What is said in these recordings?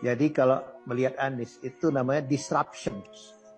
Jadi kalau melihat Anies itu namanya disruption.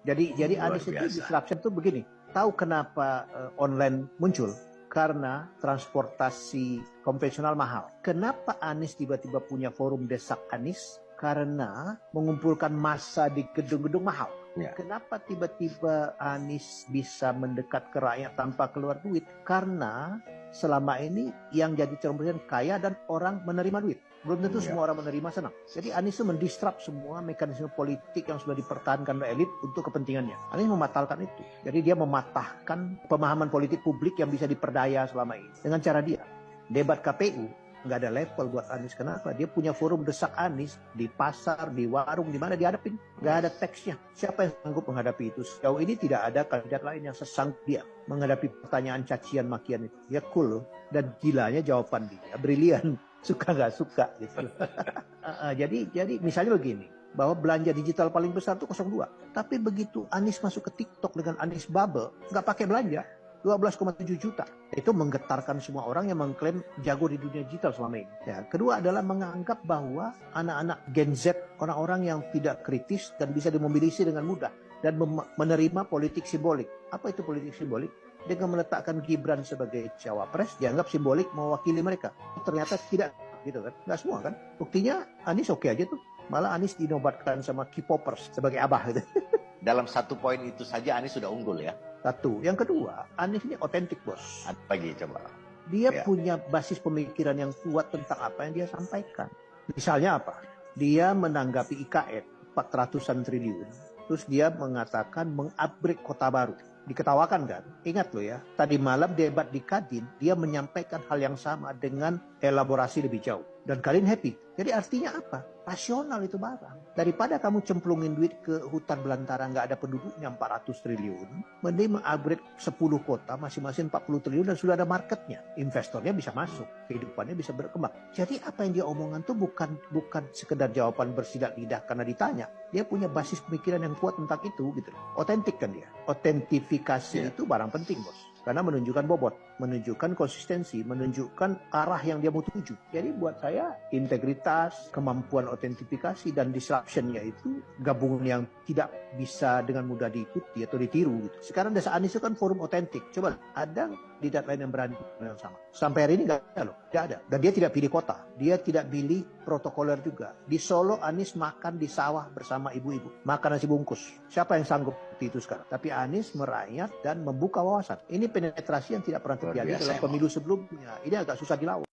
Jadi Luar Anies itu biasa. disruption itu begini. Tahu kenapa online muncul? Karena transportasi konvensional mahal. Kenapa Anies tiba-tiba punya forum desak Anies? Karena mengumpulkan massa di gedung-gedung mahal. Ya. Kenapa tiba-tiba Anies bisa mendekat ke rakyat tanpa keluar duit? Karena selama ini yang jadi calon presiden kaya dan orang menerima duit. Belum tentu semua orang menerima senang. Jadi Anies itu mendisrupt semua mekanisme politik yang sudah dipertahankan oleh elit untuk kepentingannya. Anies membatalkan itu. Jadi dia mematahkan pemahaman politik publik yang bisa diperdaya selama ini. Dengan cara dia. Debat KPU nggak ada level buat Anies. Kenapa? Dia punya forum desak Anies di pasar, di warung, di mana dihadapin. Nggak ada teksnya. Siapa yang sanggup menghadapi itu? Sejauh ini tidak ada kandidat lain yang sesanggup dia menghadapi pertanyaan cacian makian itu. Dia cool dan gilanya jawaban dia. Brilian. Suka nggak suka gitu. Jadi misalnya begini, bahwa belanja digital paling besar itu 02. Tapi begitu Anies masuk ke TikTok dengan Anies Bubble, nggak pakai belanja, 12,7 juta. Itu menggetarkan semua orang yang mengklaim jago di dunia digital selama ini. Ya, kedua adalah menganggap bahwa anak-anak Gen Z, orang-orang yang tidak kritis dan bisa dimobilisasi dengan mudah dan menerima politik simbolik. Apa itu politik simbolik? Dengan meletakkan Gibran sebagai cawapres, dianggap simbolik mewakili mereka. Ternyata tidak gitu kan, nggak semua kan. Buktinya Anies oke aja tuh. Malah Anies dinobatkan sama K-popers sebagai abah gitu. Dalam satu poin itu saja Anies sudah unggul ya. Satu. Yang kedua, Anies ini otentik bos. Ada lagi coba. Dia punya basis pemikiran yang kuat tentang apa yang dia sampaikan. Misalnya apa? Dia menanggapi IKN 400-an triliun. Terus dia mengatakan mengupgrade kota baru. Diketawakan kan? Ingat loh ya, tadi malam debat di Kadin, dia menyampaikan hal yang sama dengan elaborasi lebih jauh. Dan kalian happy. Jadi artinya apa? Rasional itu barang. Daripada kamu cemplungin duit ke hutan belantara nggak ada penduduknya 400 triliun, mending mengupgrade 10 kota masing-masing 40 triliun dan sudah ada marketnya. Investornya bisa masuk, kehidupannya bisa berkembang. Jadi apa yang dia omongan tuh bukan sekedar jawaban bersidak lidah karena ditanya. Dia punya basis pemikiran yang kuat tentang itu gitu. Otentik kan dia. Otentifikasi itu barang penting bos. Karena menunjukkan bobot, menunjukkan konsistensi, menunjukkan arah yang dia mau tuju. Jadi buat saya integritas, kemampuan otentifikasi dan disruption-nya itu gabungan yang tidak bisa dengan mudah diikuti atau ditiru gitu. Sekarang Desa Anies itu kan forum otentik. Coba ada kandidat lain yang berani yang sama. Sampai hari ini nggak ada loh, nggak ada. Dan dia tidak pilih kota, dia tidak pilih protokoler juga. Di Solo Anies makan di sawah bersama ibu-ibu, makan nasi bungkus. Siapa yang sanggup itu sekarang? Tapi Anies merayat dan membuka wawasan. Ini penetrasi yang tidak pernah terjadi dalam pemilu sebelumnya. Ini agak susah dilawan.